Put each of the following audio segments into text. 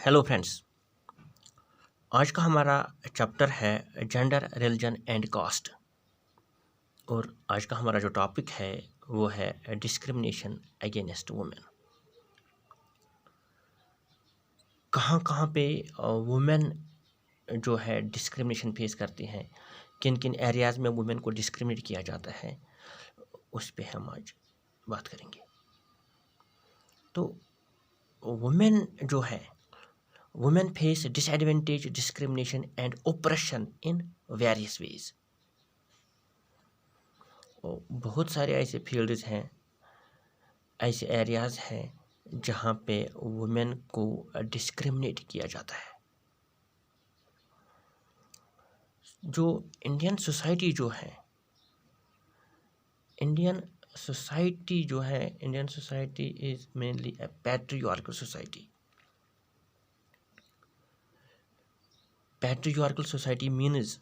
Hello friends. आज का हमारा चैप्टर है जेंडर रिलीजन एंड कास्ट। और आज का हमारा जो टॉपिक है वो है डिस्क्रिमिनेशन अगेंस्ट वुमेन। कहाँ कहाँ पे वुमेन जो है डिस्क्रिमिनेशन फेस करती हैं, किन किन एरियाज़ में वुमेन को डिस्क्रिमिनेट किया जाता है, उस पे हम आज बात करेंगे। तो वुमेन जो है, women face disadvantage, discrimination and oppression in various ways. बहुत सारे ऐसे फील्ड्स हैं, ऐसे एरियाज़ हैं जहाँ पे वुमेन को डिस्क्रिमिनेट किया जाता है। जो Indian society Indian society is mainly A patriarchal society. Patriarchal society means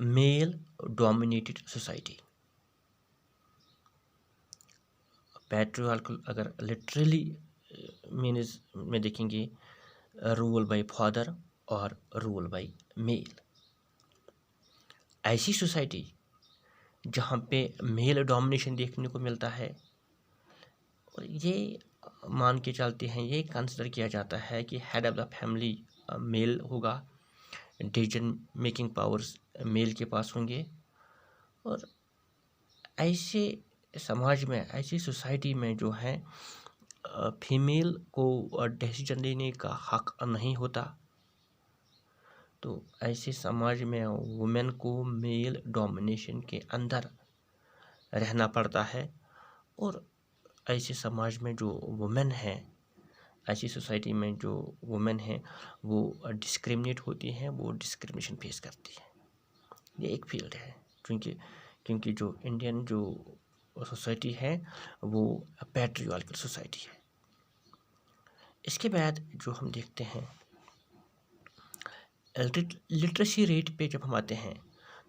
male dominated society. Patriarchal अगर लिटरली मीन्स में देखेंगे, रूल बाय फादर और रूल बाय मेल। ऐसी सोसाइटी जहाँ पे मेल डोमिनेशन देखने को मिलता है, और ये मान के चलते हैं, ये कंसिडर किया जाता है कि head of the family male होगा, डिसीजन मेकिंग पावर्स मेल के पास होंगे। और ऐसे समाज में, ऐसी सोसाइटी में जो है फीमेल को डिसीजन लेने का हक नहीं होता। तो ऐसे समाज में वुमेन को मेल डोमिनेशन के अंदर रहना पड़ता है। और ऐसे समाज में जो वुमेन है, ऐसी सोसाइटी में जो वुमेन है, वो डिस्क्रिमिनेट होती हैं, वो डिस्क्रिमिनेशन फेस करती है। ये एक फील्ड है, क्योंकि जो इंडियन जो सोसाइटी है वो पैट्रियार्कल सोसाइटी है। इसके बाद जो हम देखते हैं, लिटरेसी रेट पे जब हम आते हैं,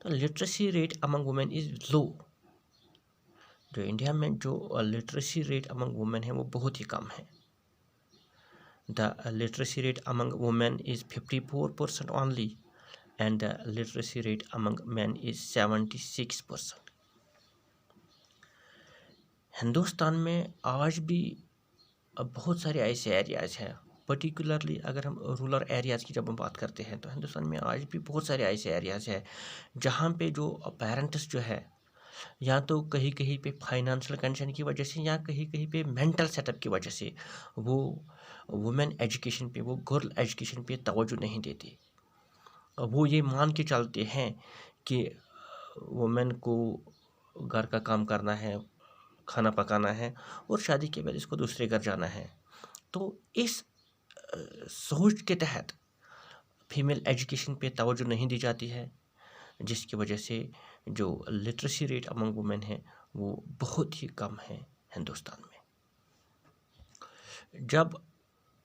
तो literacy rate among women is low. जो इंडिया में जो लिटरेसी रेट अमंग वुमेन है वो बहुत ही कम है। The literacy rate among women is 54% only, and the literacy rate among man is 76%। Hindustan में आज भी बहुत सारे ऐसे एरियाज़ हैं, पर्टिकुलरली अगर हम रूरल एरियाज़ की जब हम बात करते हैं, तो हिंदुस्तान में आज भी बहुत सारे ऐसे एरियाज़ हैं जहाँ पे जो पेरेंट्स जो है, या तो कहीं कहीं पे फाइनेंशियल कंडीशन की वजह से, या कहीं कहीं पे मेंटल सेटअप की वजह से वो वुमेन एजुकेशन पे, वो गर्ल एजुकेशन पे तवज्जो नहीं देती। वो ये मान के चलते हैं कि वुमेन को घर का काम करना है, खाना पकाना है, और शादी के बाद इसको दूसरे घर जाना है। तो इस सोच के तहत फीमेल एजुकेशन पे तवज्जो नहीं दी जाती है, जिसकी वजह से जो लिटरेसी रेट अमंग वुमेन है वो बहुत ही कम है हिंदुस्तान में। जब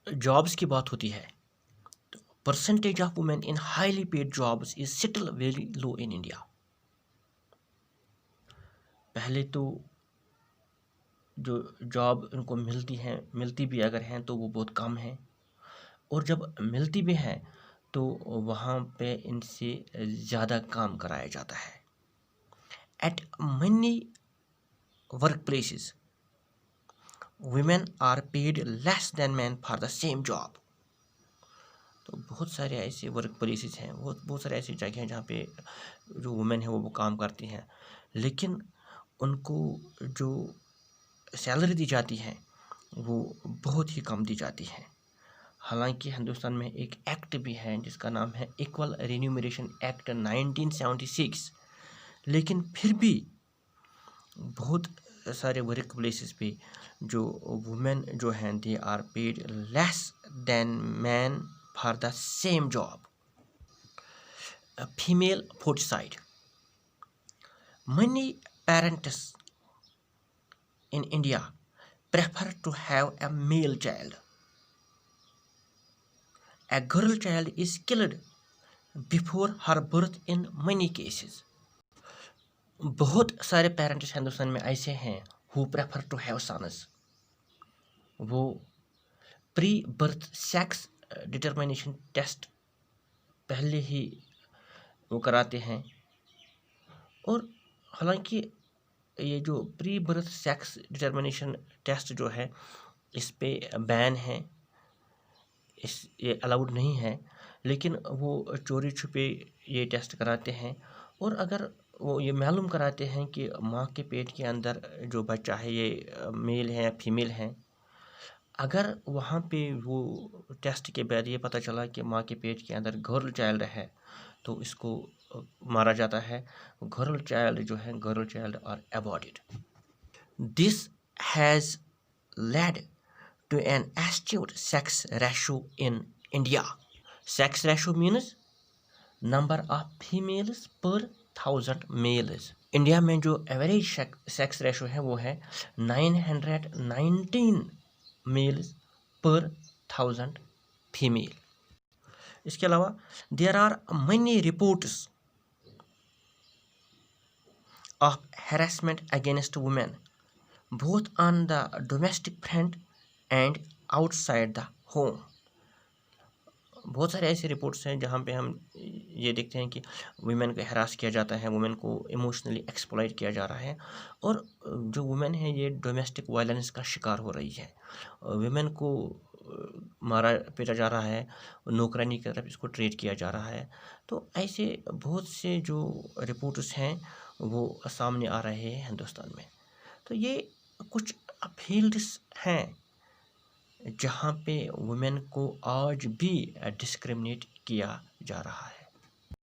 जॉब्स की बात होती है, तो percentage of women in highly paid jobs is still very low in India. पहले तो जो जॉब उनको मिलती भी अगर हैं तो वो बहुत कम है, और जब मिलती भी हैं तो वहाँ पे इनसे ज़्यादा काम कराया जाता है। At many work places women are paid less than men for the same job। तो बहुत सारे ऐसे वर्क प्लेसेस हैं, बहुत सारे ऐसी जगह हैं जहाँ पे जो वुमेन है वो काम करती हैं, लेकिन उनको जो सैलरी दी जाती है वो बहुत ही कम दी जाती है। हालांकि हिंदुस्तान में एक एक्ट भी है जिसका नाम है इक्वल रेन्यूमरेशन एक्ट 1976, लेकिन फिर भी बहुत सारे वर्क प्लेसेस पे जो वुमेन जो हैं they are paid less than man for the same job. Female foeticide, many parents in India prefer to have a male child. A girl child is killed before her birth in many cases। बहुत सारे parents Hindustan में ऐसे हैं who prefer to have sons। वो pre birth sex determination test पहले ही वो कराते हैं। और हालांकि ये जो pre birth sex determination test जो है इस पे बैन है, ये अलाउड नहीं है, लेकिन वो चोरी छुपे ये टेस्ट कराते हैं। और अगर वो ये मालूम कराते हैं कि माँ के पेट के अंदर जो बच्चा है ये मेल है या फीमेल है, अगर वहाँ पे वो टेस्ट के बाद ये पता चला कि माँ के पेट के अंदर गर्ल चाइल्ड है तो इसको मारा जाता है। गर्ल चाइल्ड जो है, girl child are aborted. This has led to an astute sex ratio in India. Sex ratio means number of females per 1000 males. India में जो एवरेज सेक्स रेशो है वो है 919 मेल्स पर 1000 फीमेल। इसके अलावा there are many reports of harassment against women both on the domestic front and outside the home. बहुत सारे ऐसे रिपोर्ट्स हैं जहाँ पे हम ये देखते हैं कि वुमेन को हरास किया जाता है, वुमेन को इमोशनली एक्सप्लॉइट किया जा रहा है, और जो वुमेन है ये डोमेस्टिक वायलेंस का शिकार हो रही है। वुमेन को मारा पीटा जा रहा है, नौकरानी की तरफ इसको ट्रीट किया जा रहा है। तो ऐसे बहुत से जो रिपोर्ट्स हैं वो सामने आ रहे हैं हिंदुस्तान में। तो ये कुछ फील्ड्स हैं जहाँ पे वुमेन को आज भी डिस्क्रिमिनेट किया जा रहा है।